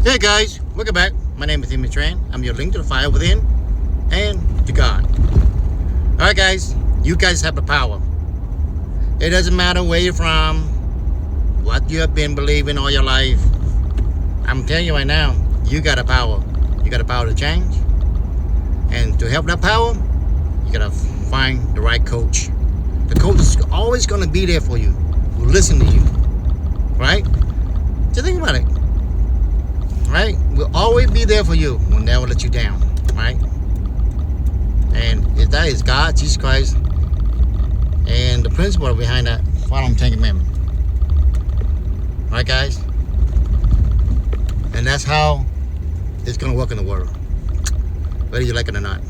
Hey guys, welcome back. My name is Timmy Tran. I'm your link to the fire within and to God. Alright guys, you guys have the power. It doesn't matter where you're from, what you have been believing all your life. I'm telling you right now, you got a power. You got a power to change. And to help that power, you gotta find the right coach. The coach is always gonna be there for you, will listen to you. Right? Just think about it. Right? We'll always be there for you. We'll never let you down. Right? And if that is God, Jesus Christ, and the principle behind that, follow Ten Commandments. Right, guys? And that's how it's going to work in the world, whether you like it or not.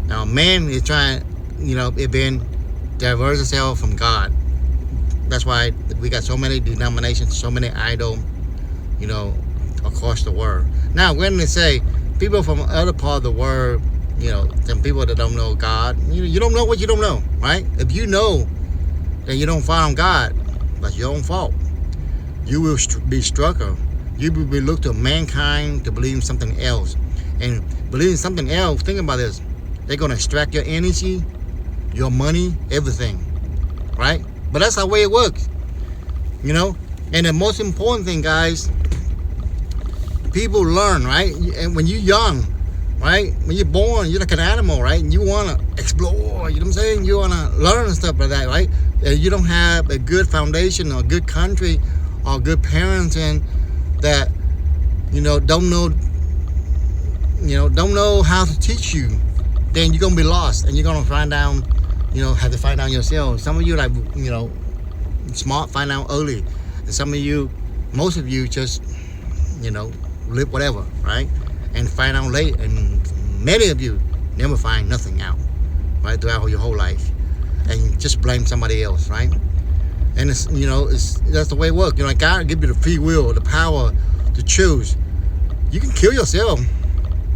Now, man is trying, it been diverse itself from God. That's why we got so many denominations, so many idols, across the world. Now, when they say people from other part of the world, some people that don't know God, you don't know what you don't know, right? If you know that you don't follow God, that's your own fault. You will be struggle. You will be looked to mankind to believe in something else. And believing something else, think about this. They're going to extract your energy, your money, everything, right? But that's the way it works, And the most important thing, guys, people learn, right? And when you're young, right? When you're born, you're like an animal, right? And you want to explore, you know what I'm saying? You want to learn and stuff like that, right? And you don't have a good foundation or a good country or good parents and that, don't know how to teach you, then you're going to be lost and you're going to find out, have to find out yourself. Some of you smart, find out early. And some of you, most of you just, live whatever, right? And find out late. And many of you never find nothing out, right? Throughout your whole life. And you just blame somebody else, right? And it's, that's the way it works. God give you the free will, the power to choose. You can kill yourself.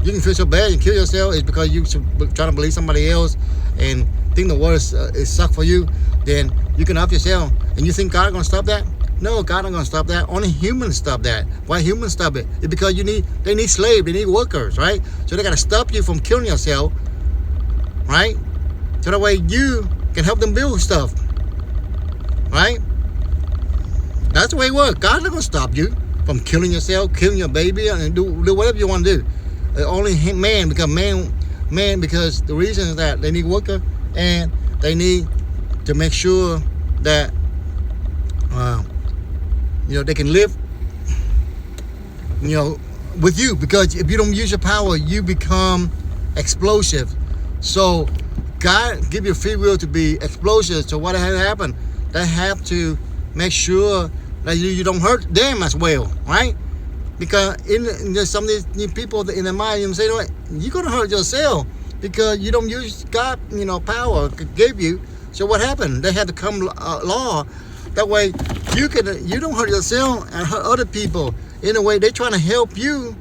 You can feel so bad and kill yourself. It's because you trying to believe somebody else and think the world is suck for you. Then you can off yourself. And you think God gonna stop that? No, God ain't gonna stop that. Only humans stop that. Why humans stop it? It's because they need slaves, they need workers, right? So they gotta stop you from killing yourself, right? So that way you can help them build stuff, right? That's the way it works. God's not gonna stop you from killing yourself, killing your baby, and do whatever you want to do. Only man because the reason is that they need worker and they need to make sure that they can live with you, because if you don't use your power, you become explosive. So God give you free will to be explosive. So what has happened? They have to make sure that you don't hurt them as well, right? Because in some of these people in the mind, say, you're gonna hurt yourself because you don't use God, power gave you. So what happened? They had to come law. That way you don't hurt yourself and hurt other people. In a way, they're trying to help you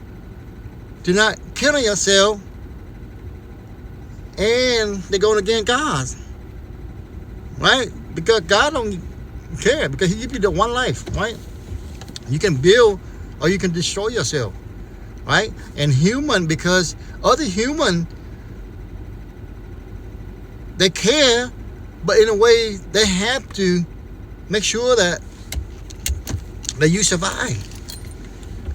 to not kill yourself, and they're going against God, right? Because God don't care, because He give you the one life, right? You can build or you can destroy yourself, right? And human, because other human, they care, but in a way they have to make sure that you survive,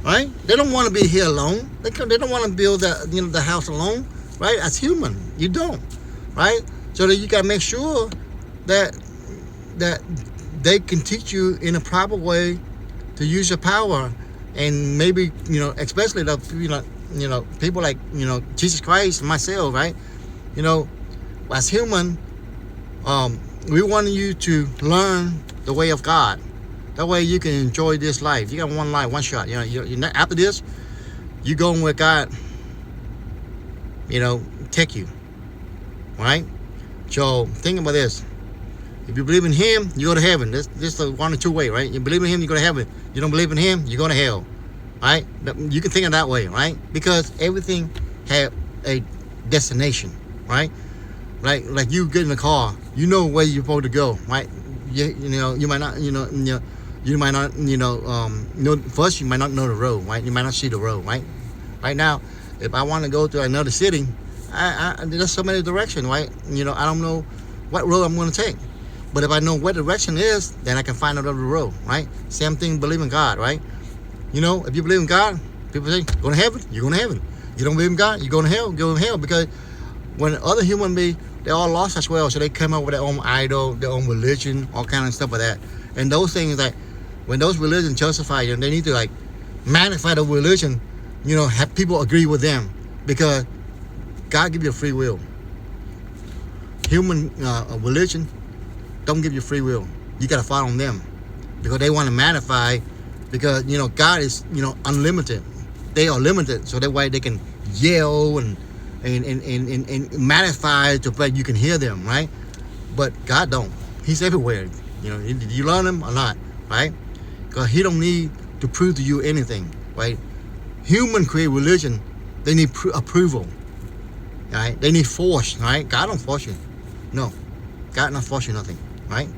right? They don't want to be here alone. They don't want to build the house alone, right? As human, you don't, right? So that you got to make sure that they can teach you in a proper way to use your power. And maybe, especially the, people like, Jesus Christ, myself, right? As human, we want you to learn the way of God. That way you can enjoy this life. You got one life, one shot. After this, you going where God, take you, right? So think about this. If you believe in Him, you go to heaven. This the one or two way, right? You believe in Him, you go to heaven. You don't believe in Him, you go to hell, right? You can think of that way, right? Because everything have a destination, right? Like you get in the car, you know where you're supposed to go, right? You might not, You might not, know, first you might not know the road, right? You might not see the road, right? Right now, if I want to go to another city, there's so many directions, right? I don't know what road I'm going to take. But if I know what direction is, then I can find another road, right? Same thing, believe in God, right? If you believe in God, people say, go to heaven, you're going to heaven. You don't believe in God, you're going to hell, go to hell. Because when other human beings, they're all lost as well. So they come up with their own idol, their own religion, all kind of stuff like that. And those things, like, when those religions justify them, they need to, like, magnify the religion, have people agree with them. Because God give you free will. Human religion don't give you free will. You got to follow them. Because they want to magnify, because, God is, unlimited. They are limited. So that way they can yell and magnify to where you can hear them, right? But God don't. He's everywhere. Did you learn him or not, right? Because he don't need to prove to you anything, right? Human create religion, they need approval, right? They need force, right? God don't force you. No, God not force you nothing, right?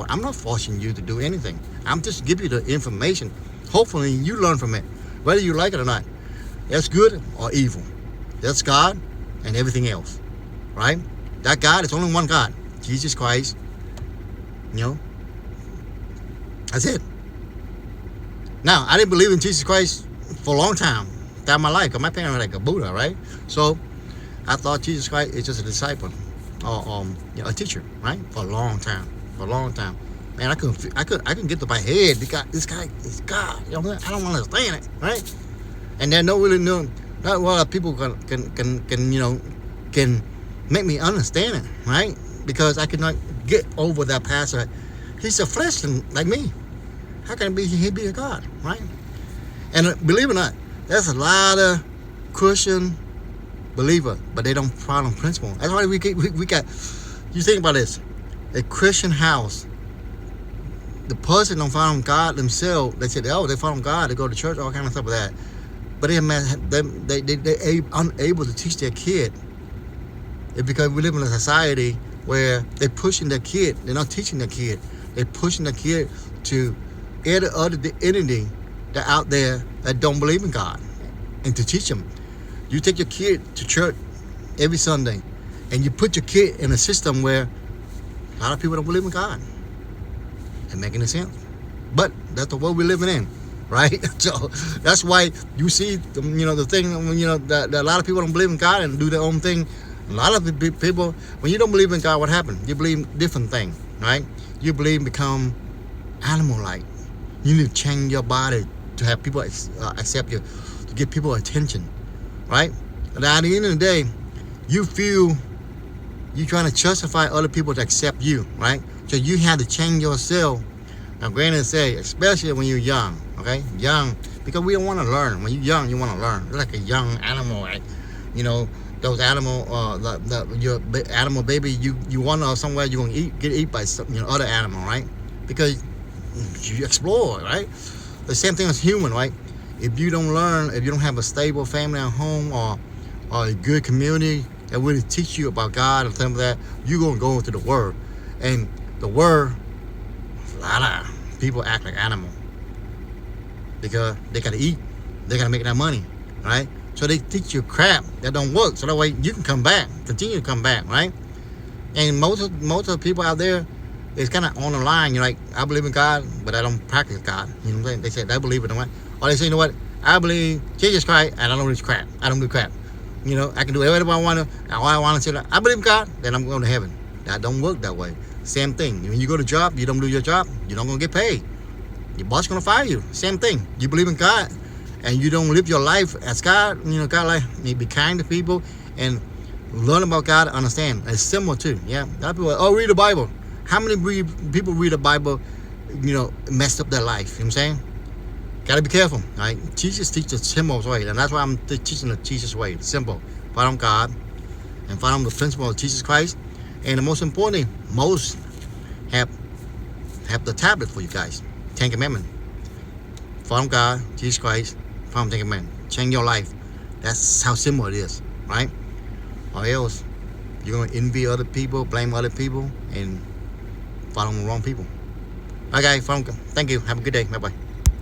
I'm not forcing you to do anything. I'm just giving you the information. Hopefully you learn from it, whether you like it or not. That's good or evil. That's God and everything else, right? That God is only one God, Jesus Christ. That's it. Now, I didn't believe in Jesus Christ for a long time throughout my life, because my parents were like a Buddha, right? So I thought Jesus Christ is just a disciple or a teacher, right? For a long time. Man, I couldn't get to my head. This guy is God. I don't understand it, right? And then not a lot of people can make me understand it, right? Because I could not get over that pastor. He's a flesh like me. How can he be a God, right? And believe it or not, there's a lot of Christian believer, but they don't follow principle. That's why we got. You think about this: a Christian house. The person don't follow God themselves. They say, they follow God. They go to church, all kind of stuff like that. But they're unable to teach their kid. It's because we live in a society where they're pushing their kid. They're not teaching their kid. They're pushing their kid to every other entity that out there that don't believe in God, and to teach them. You take your kid to church every Sunday, and you put your kid in a system where a lot of people don't believe in God. It make any sense? But that's the world we're living in, right? So that's why you see, the thing, that a lot of people don't believe in God and do their own thing. A lot of the people, when you don't believe in God, what happened? You believe different things, right? You believe become animal-like. You need to change your body to have people accept you, to get people attention, right? And at the end of the day, you feel you're trying to justify other people to accept you, right? So you have to change yourself. Now, granted, say, especially when you're young, okay? Young, because we don't want to learn. When you're young, you want to learn. You're like a young animal, right? Those animal, your animal baby, you want to somewhere you're going to get eat by some, other animal, right? Because you explore, right? The same thing as human, right? If you don't learn, if you don't have a stable family at home or a good community that really teach you about God and things like that, you're going to go into the world. And the world, a lot of people act like animals because they got to eat. They got to make that money, right? So they teach you crap that don't work. So that way you can come back, continue to come back, right? And most of the people out there, it's kind of on the line. You're like, I believe in God, but I don't practice God. You know what I'm saying? They say, I believe it. Or they say, you know what? I believe Jesus Christ, and I don't do crap. I don't do crap. I can do whatever I want to. All I want to say, I believe in God, then I'm going to heaven. That don't work that way. Same thing. When you go to job, you don't do your job, you're not going to get paid. Your boss going to fire you. Same thing. You believe in God, and you don't live your life as God. God, like, you be kind to people and learn about God, understand. It's similar too. Yeah. A lot of people, read the Bible. How many people read the Bible, messed up their life? You know what I'm saying? Gotta be careful, right? Jesus teaches the simple way, and that's why I'm teaching the Jesus way. Simple. Follow God and follow the principle of Jesus Christ. And the most importantly, most have the tablet for you guys. Ten Commandments. Follow God, Jesus Christ, follow Ten Commandments. Change your life. That's how simple it is, right? Or else you're gonna envy other people, blame other people, and follow the wrong people. Okay, thank you. Have a good day. Bye bye.